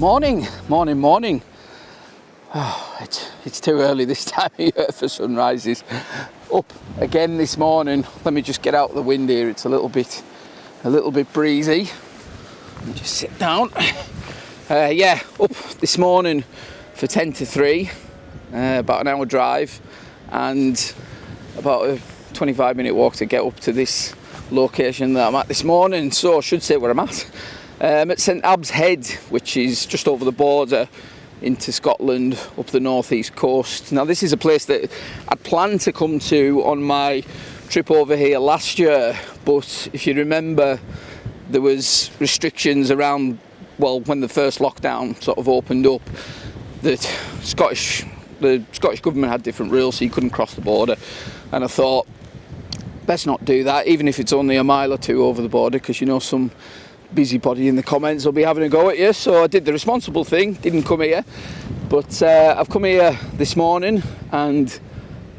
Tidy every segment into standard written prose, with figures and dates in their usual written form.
Morning. Oh, it's too early this time of year for sunrises. Up again this morning. Let me just get out the wind here. It's a little bit breezy. Let me just sit down. Up this morning for 10 to 3, about an hour drive, and about a 25-minute walk to get up to this location that I'm at this morning. So I should say where I'm at. I'm at St Abbs Head, which is just over the border into Scotland, up the northeast coast. Now this is a place that I'd planned to come to on my trip over here last year, but if you remember, there was restrictions around, well, when the first lockdown sort of opened up, that the Scottish government had different rules, so you couldn't cross the border, and I thought, best not do that, even if it's only a mile or two over the border, because you know some busybody in the comments will be having a go at you. So I did the responsible thing, didn't come here, but I've come here this morning, and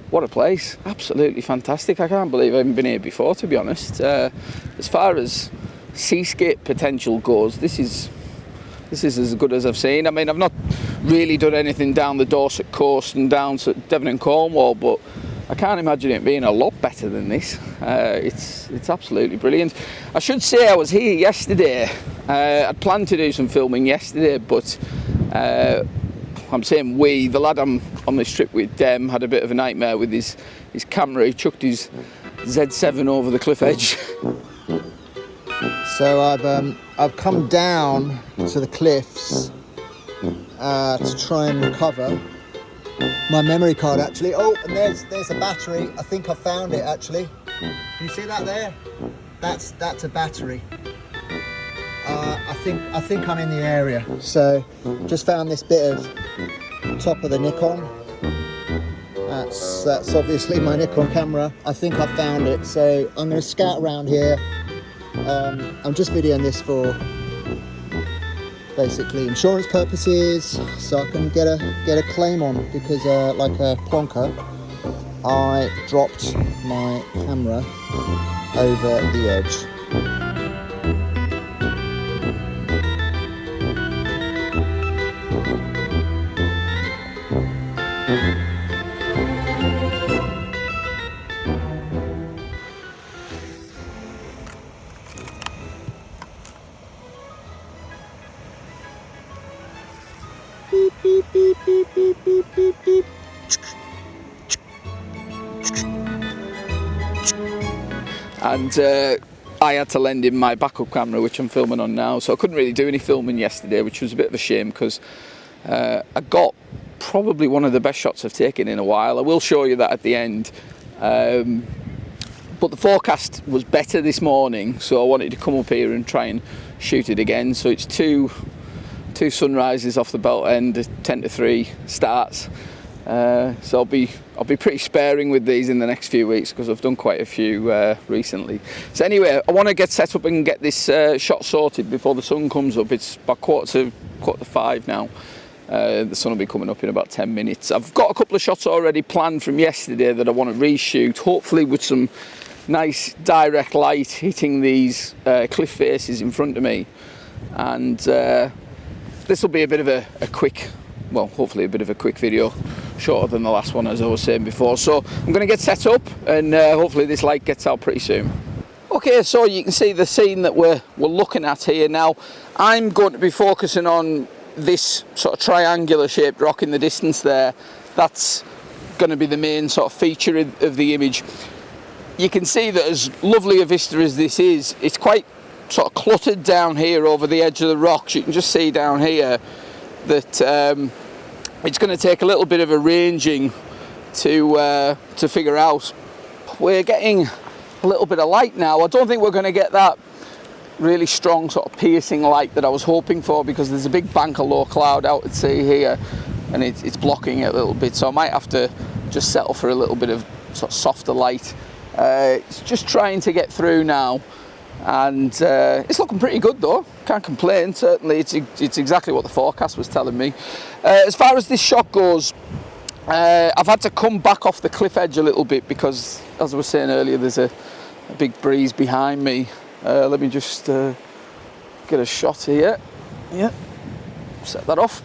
what a place, absolutely fantastic. I can't believe I haven't been here before, to be honest. As far as seascape potential goes, this is as good as I've seen. I mean, I've not really done anything down the Dorset coast and down to Devon and Cornwall, but I can't imagine it being a lot better than this. It's absolutely brilliant. I should say I was here yesterday. I'd planned to do some filming yesterday, but I'm saying we, the lad I'm on this trip with, Dem, had a bit of a nightmare with his camera. He chucked his Z7 over the cliff edge. So I've come down to the cliffs to try and recover my memory card, actually. Oh, and there's a battery. I think I found it, actually. Can you see that there? That's a battery. I think I'm in the area. So just found this bit of top of the Nikon. That's obviously my Nikon camera. I think I found it. So I'm going to scout around here. I'm just videoing this for basically insurance purposes, so I can get a claim on, because like a plonker, I dropped my camera over the edge. Beep, beep, beep, beep, beep, beep, beep. And I had to lend him my backup camera, which I'm filming on now, so I couldn't really do any filming yesterday, which was a bit of a shame, because I got probably one of the best shots I've taken in a while. I will show you that at the end. But the forecast was better this morning, so I wanted to come up here and try and shoot it again. So it's two sunrises off the belt end, 10 to 3 starts. So I'll be pretty sparing with these in the next few weeks, because I've done quite a few recently. So anyway, I want to get set up and get this shot sorted before the sun comes up. It's about quarter to 5 now. The sun will be coming up in about 10 minutes. I've got a couple of shots already planned from yesterday that I want to reshoot, hopefully with some nice direct light hitting these cliff faces in front of me. And this will be a bit of a quick, well, hopefully a bit of a quick video, shorter than the last one, as I was saying before. So I'm going to get set up, and hopefully this light gets out pretty soon. Okay, so you can see the scene that we're looking at here now. I'm going to be focusing on this sort of triangular shaped rock in the distance there. That's going to be the main sort of feature of the image. You can see that as lovely a vista as this is, it's quite sort of cluttered down here over the edge of the rocks. You can just see down here that it's going to take a little bit of arranging to figure out. We're getting a little bit of light now. I don't think we're going to get that really strong sort of piercing light that I was hoping for, because there's a big bank of low cloud out at sea here, and it's blocking it a little bit, so I might have to just settle for a little bit of sort of softer light. It's just trying to get through now, and it's looking pretty good though, can't complain. Certainly it's exactly what the forecast was telling me. As far as this shot goes, I've had to come back off the cliff edge a little bit, because as I was saying earlier, there's a big breeze behind me. Let me just get a shot here. Yeah. set that off.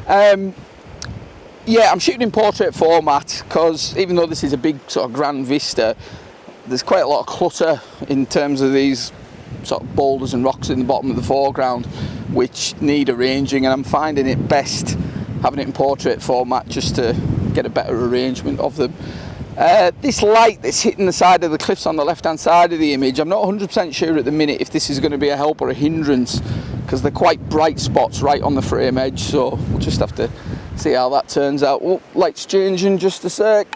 Yeah, I'm shooting in portrait format because even though this is a big sort of grand vista, there's quite a lot of clutter in terms of these sort of boulders and rocks in the bottom of the foreground which need arranging, and I'm finding it best having it in portrait format just to get a better arrangement of them. This light that's hitting the side of the cliffs on the left hand side of the image, I'm not 100% sure at the minute if this is going to be a help or a hindrance, because they're quite bright spots right on the frame edge, so we'll just have to see how that turns out. Oh, light's changing just a sec.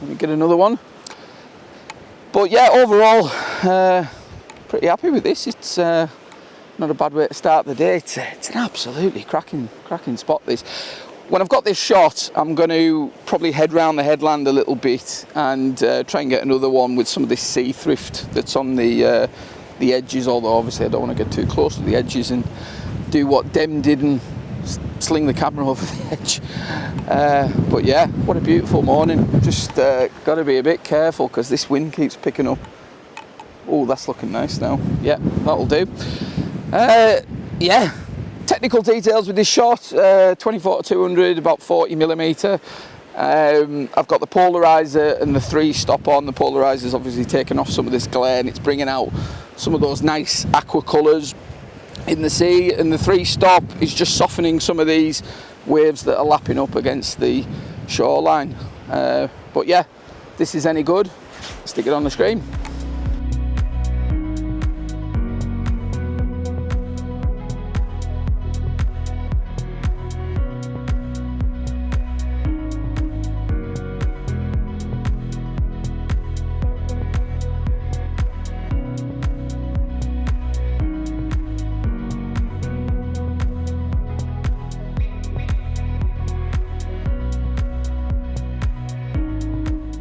Let me get another one. But yeah, overall, pretty happy with this. It's not a bad way to start the day. It's an absolutely cracking spot, this. When I've got this shot, I'm going to probably head round the headland a little bit and try and get another one with some of this sea thrift that's on the edges, although obviously I don't want to get too close to the edges and do what Dem did and sling the camera over the edge. But yeah, what a beautiful morning. Just got to be a bit careful because this wind keeps picking up. Oh, that's looking nice now. Yeah, that'll do. Yeah, technical details with this shot, 24-200, about 40mm. I've got the polarizer and the 3-stop on. The polarizer's obviously taken off some of this glare and it's bringing out some of those nice aqua colours in the sea, and the 3-stop is just softening some of these waves that are lapping up against the shoreline. But yeah, if this is any good, stick it on the screen.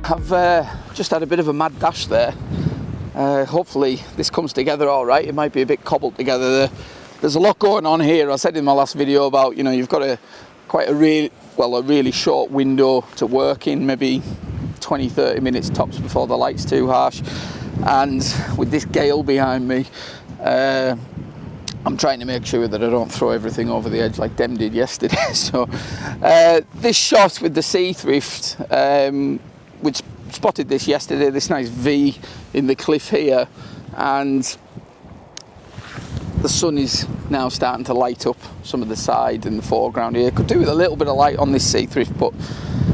I've just had a bit of a mad dash there. Hopefully this comes together all right. It might be a bit cobbled together. There's a lot going on here. I said in my last video about, you know, you've got a really short window to work in, maybe 20-30 minutes tops before the light's too harsh. And with this gale behind me, I'm trying to make sure that I don't throw everything over the edge like Dem did yesterday. So this shot with the sea thrift, we'd spotted this yesterday, this nice V in the cliff here, and the sun is now starting to light up some of the side and the foreground here. Could do with a little bit of light on this sea thrift, but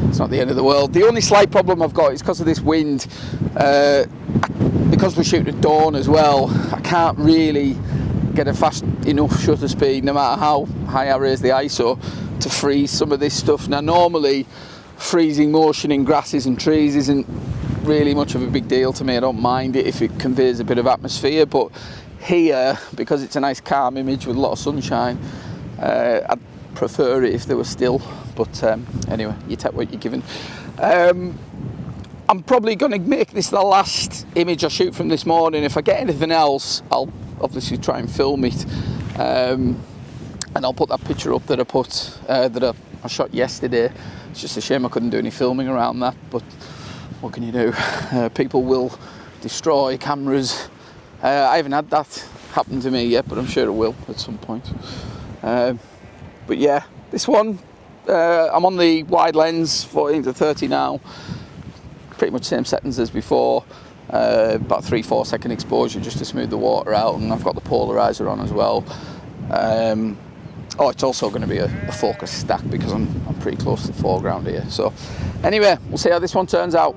it's not the end of the world. The only slight problem I've got is because of this wind, because we're shooting at dawn as well, I can't really get a fast enough shutter speed, no matter how high I raise the ISO, to freeze some of this stuff. Now normally freezing motion in grasses and trees isn't really much of a big deal to me. I don't mind it if it conveys a bit of atmosphere, but here, because it's a nice calm image with a lot of sunshine, I'd prefer it if they were still, but anyway, you take what you're given. I'm probably going to make this the last image I shoot from this morning. If I get anything else, I'll obviously try and film it, and I'll put that picture up that I put that I shot yesterday. It's just a shame I couldn't do any filming around that, but what can you do? People will destroy cameras. I haven't had that happen to me yet, but I'm sure it will at some point. But yeah, this one, I'm on the wide lens, 14-30 now. Pretty much same settings as before. About 3-4 second exposure just to smooth the water out, and I've got the polarizer on as well. Oh, it's also going to be a focus stack because I'm pretty close to the foreground here. So anyway, we'll see how this one turns out.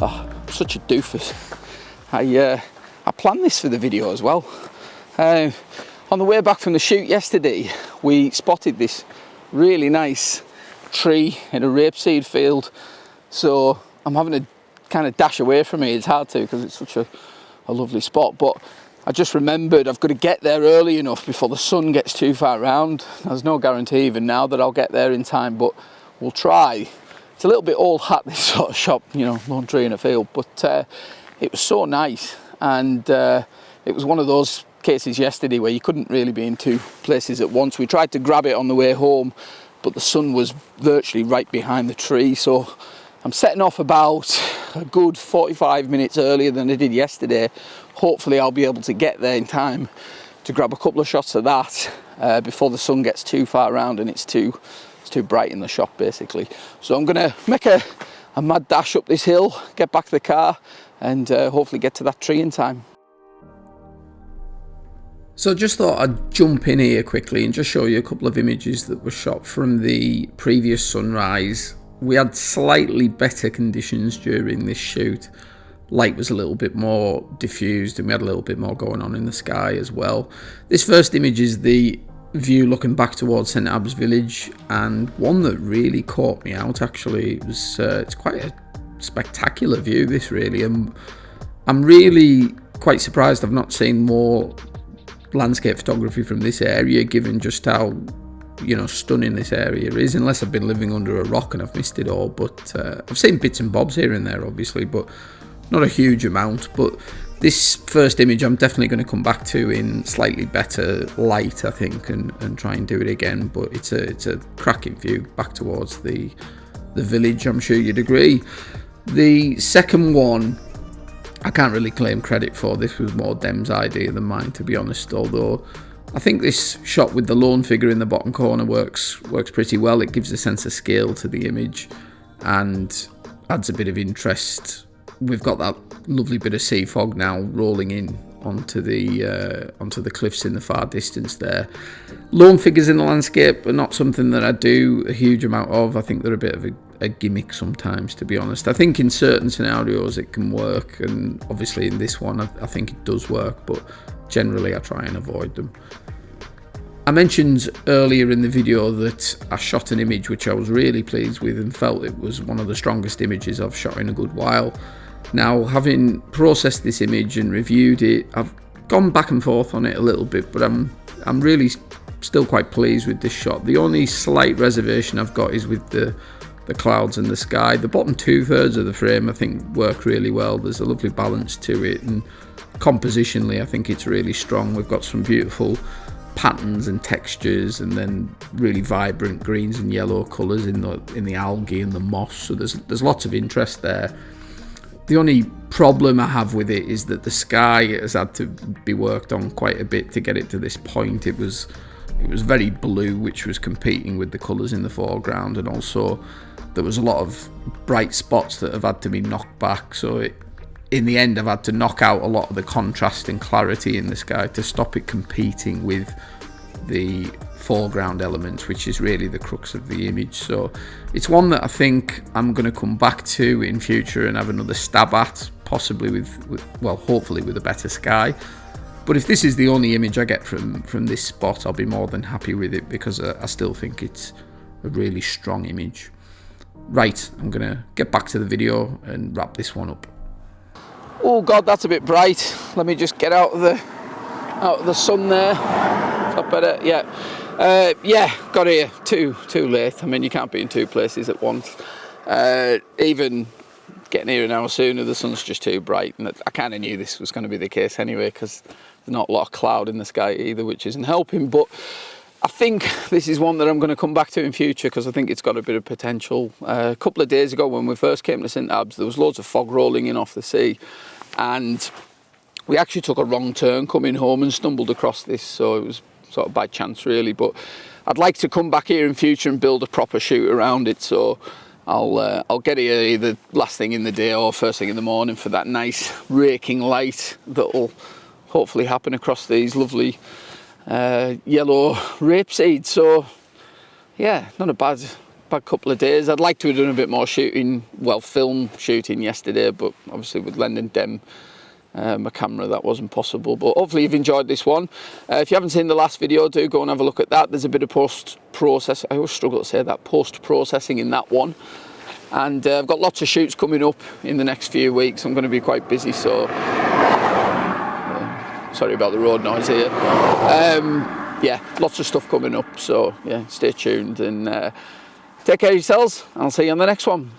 Oh, I'm such a doofus. I planned this for the video as well. On the way back from the shoot yesterday, we spotted this really nice tree in a rapeseed field. So I'm having a kind of dash away from me. It's hard to because it's such a lovely spot, but I just remembered I've got to get there early enough before the sun gets too far round. There's no guarantee even now that I'll get there in time, but we'll try. It's a little bit old hat, this sort of shop, you know, lone tree in a field, but it was so nice. And it was one of those cases yesterday where you couldn't really be in two places at once. We tried to grab it on the way home, but the sun was virtually right behind the tree, so I'm setting off about a good 45 minutes earlier than I did yesterday. Hopefully I'll be able to get there in time to grab a couple of shots of that before the sun gets too far around and it's too bright in the shop, basically. So I'm gonna make a mad dash up this hill, get back to the car, and hopefully get to that tree in time. So I just thought I'd jump in here quickly and just show you a couple of images that were shot from the previous sunrise. We had slightly better conditions during this shoot. Light was a little bit more diffused and we had a little bit more going on in the sky as well. This first image is the view looking back towards St Abbs village, and one that really caught me out actually. It was it's quite a spectacular view, this really. I'm really quite surprised I've not seen more landscape photography from this area, given just how, you know, stunning this area is, unless I've been living under a rock and I've missed it all. But I've seen bits and bobs here and there obviously, but not a huge amount. But this first image I'm definitely going to come back to in slightly better light, I think, and try and do it again. But it's a cracking view back towards the village, I'm sure you'd agree. The second one I can't really claim credit for. This was more Dem's idea than mine, to be honest, although I think this shot with the lone figure in the bottom corner works pretty well. It gives a sense of scale to the image and adds a bit of interest. We've got that lovely bit of sea fog now rolling in onto the cliffs in the far distance there. Lone figures in the landscape are not something that I do a huge amount of. I think they're a bit of a gimmick sometimes, to be honest. I think in certain scenarios it can work, and obviously in this one I think it does work, but generally I try and avoid them. I mentioned earlier in the video that I shot an image which I was really pleased with and felt it was one of the strongest images I've shot in a good while. Now, having processed this image and reviewed it, I've gone back and forth on it a little bit, but I'm really still quite pleased with this shot. The only slight reservation I've got is with the clouds and the sky. The bottom 2/3 of the frame I think work really well. There's a lovely balance to it, and compositionally I think it's really strong. We've got some beautiful patterns and textures, and then really vibrant greens and yellow colours in the algae and the moss, so there's lots of interest there. The only problem I have with it is that the sky has had to be worked on quite a bit to get it to this point. It was very blue, which was competing with the colours in the foreground, and also there was a lot of bright spots that have had to be knocked back, so in the end I've had to knock out a lot of the contrast and clarity in the sky to stop it competing with the foreground elements, which is really the crux of the image. So it's one that I think I'm going to come back to in future and have another stab at, possibly with well, hopefully with a better sky. But if this is the only image I get from this spot, I'll be more than happy with it, because I still think it's a really strong image. Right, I'm going to get back to the video and wrap this one up. Oh God, that's a bit bright. Let me just get out of the sun there. Is that better? Yeah. Yeah, got here too late. I mean, you can't be in two places at once. Even getting here an hour sooner, the sun's just too bright, and I kind of knew this was going to be the case anyway, because there's not a lot of cloud in the sky either, which isn't helping. But I think this is one that I'm going to come back to in future, because I think it's got a bit of potential. A couple of days ago when we first came to St Abbs, there was loads of fog rolling in off the sea, and we actually took a wrong turn coming home and stumbled across this, so it was sort of by chance really. But I'd like to come back here in future and build a proper shoot around it, so I'll get here either last thing in the day or first thing in the morning for that nice raking light that'll hopefully happen across these lovely yellow rapeseed. So yeah, not a bad couple of days. I'd like to have done a bit more shooting, well, film shooting yesterday, but obviously with lending Dem my camera that wasn't possible. But hopefully you've enjoyed this one. If you haven't seen the last video, do go and have a look at that. There's a bit of post-process, I always struggle to say that, post-processing in that one. and I've got lots of shoots coming up in the next few weeks. I'm going to be quite busy, so sorry about the road noise here. Yeah, lots of stuff coming up, so yeah, stay tuned and take care of yourselves. I'll see you on the next one.